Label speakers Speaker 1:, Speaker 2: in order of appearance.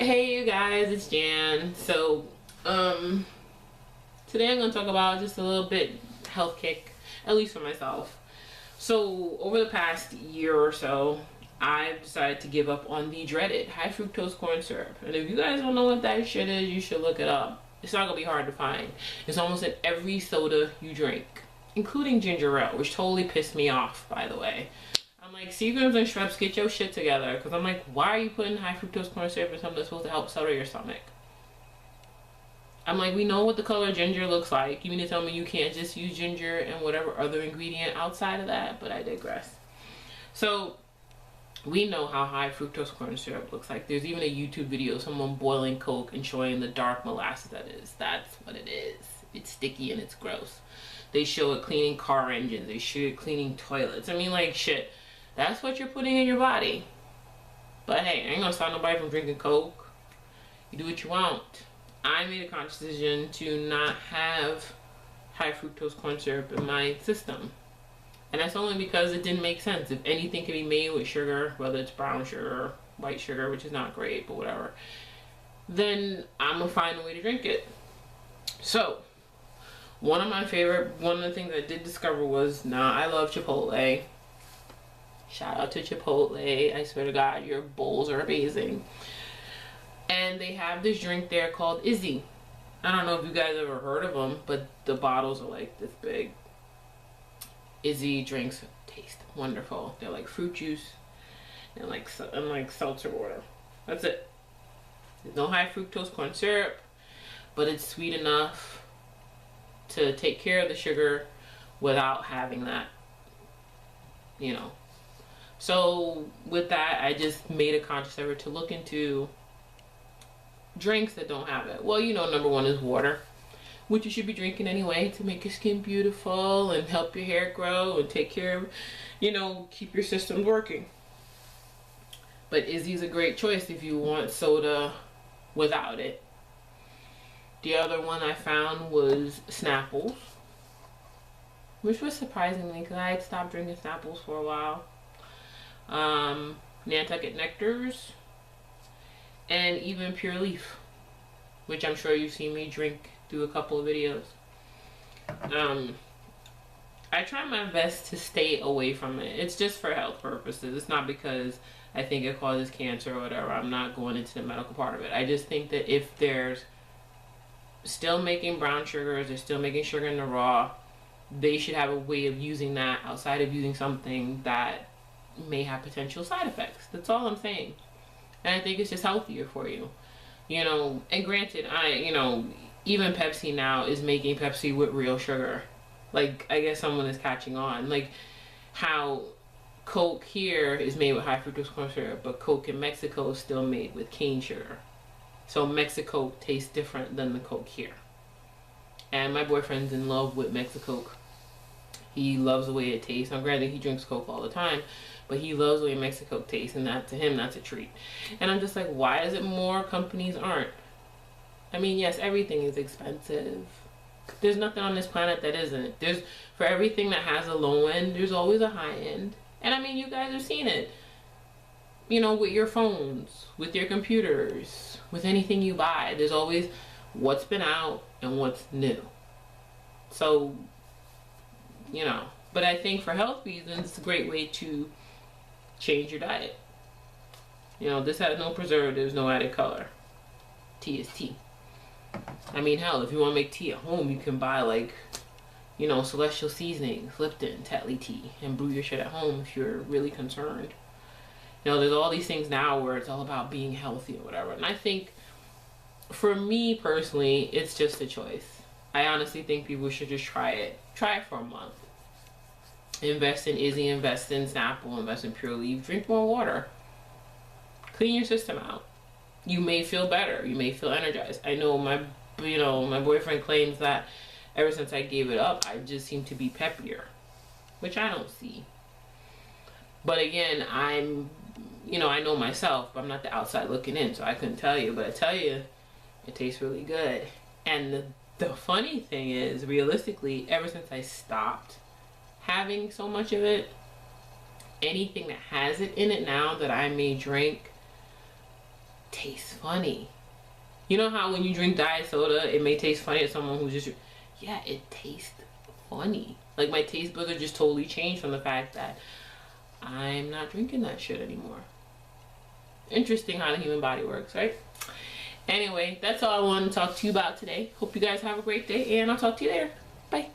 Speaker 1: Hey you guys, it's Jan. So, today I'm going to talk about just a little bit health kick, at least for myself. So, over the past year or so, I've decided to give up on the dreaded high fructose corn syrup. And if you guys don't know what that shit is, you should look it up. It's not going to be hard to find. It's almost in every soda you drink, including ginger ale, which totally pissed me off, by the way. I'm like, Seagrams and Schweppes, get your shit together. Because I'm like, why are you putting high fructose corn syrup in something that's supposed to help settle your stomach? I'm like, we know what the color ginger looks like. You mean to tell me you can't just use ginger and whatever other ingredient outside of that? But I digress. So, we know how high fructose corn syrup looks like. There's even a YouTube video of someone boiling Coke and showing the dark molasses that is. That's what it is. It's sticky and it's gross. They show it cleaning car engines. They show it cleaning toilets. I mean, like, shit. That's what you're putting in your body. But hey, I ain't gonna stop nobody from drinking Coke. You do what you want. I made a conscious decision to not have high fructose corn syrup in my system. And that's only because it didn't make sense. If anything can be made with sugar, whether it's brown sugar or white sugar, which is not great, but whatever, then I'm gonna find a way to drink it. So, one of the things I did discover was, I love Chipotle. Shout out to Chipotle. I swear to God, your bowls are amazing. And they have this drink there called Izze. I don't know if you guys ever heard of them, but the bottles are like this big. Izze drinks taste wonderful. They're like fruit juice and like seltzer water. That's it. There's no high fructose corn syrup, but it's sweet enough to take care of the sugar without having that, you know. So with that, I just made a conscious effort to look into drinks that don't have it. Well, you know, number one is water, which you should be drinking anyway to make your skin beautiful and help your hair grow and take care of, you know, keep your system working. But Izze's a great choice if you want soda without it. The other one I found was Snapples, which was surprising me because I had stopped drinking Snapples for a while. Nantucket Nectars, and even Pure Leaf, which I'm sure you've seen me drink through a couple of videos. I try my best to stay away from it. It's just for health purposes. It's not because I think it causes cancer or whatever. I'm not going into the medical part of it. I just think that if there's still making brown sugars, they're still making sugar in the raw, they should have a way of using that outside of using something that may have potential side effects. That's all I'm saying. And I think it's just healthier for you. You know, and granted, even Pepsi now is making Pepsi with real sugar. Like, I guess someone is catching on. Like, how Coke here is made with high fructose corn syrup, but Coke in Mexico is still made with cane sugar. So Mexico tastes different than the Coke here. And my boyfriend's in love with Mexico. He loves the way it tastes. Now, granted, he drinks Coke all the time, but he loves the way Mexico tastes, and that, to him, that's a treat. And I'm just like, why is it more companies aren't? I mean, yes, everything is expensive. There's nothing on this planet that isn't. For everything that has a low end, there's always a high end. And I mean, you guys have seen it. You know, with your phones, with your computers, with anything you buy, there's always what's been out and what's new. So, you know, but I think for health reasons, it's a great way to change your diet. You know, this has no preservatives, no added color. Tea is tea. I mean, hell, if you want to make tea at home, you can buy, like, you know, Celestial Seasonings, Lipton, Tetley tea, and brew your shit at home if you're really concerned. You know, there's all these things now where it's all about being healthy or whatever. And I think, for me personally, it's just a choice. I honestly think people should just try it. Try it for a month. Invest in Izze, invest in Snapple, invest in Pure Leaf. Drink more water. Clean your system out. You may feel better. You may feel energized. I know my boyfriend claims that ever since I gave it up, I just seem to be peppier, which I don't see. But again, I know myself, but I'm not the outside looking in, so I couldn't tell you. But I tell you, it tastes really good. And the funny thing is, realistically, ever since I stopped having so much of it, anything that has it in it now that I may drink tastes funny. You know how when you drink diet soda, it may taste funny to someone who's just, yeah, it tastes funny. Like my taste buds are just totally changed from the fact that I'm not drinking that shit anymore. Interesting how the human body works, right? Anyway, that's all I wanted to talk to you about today. Hope you guys have a great day, and I'll talk to you later. Bye.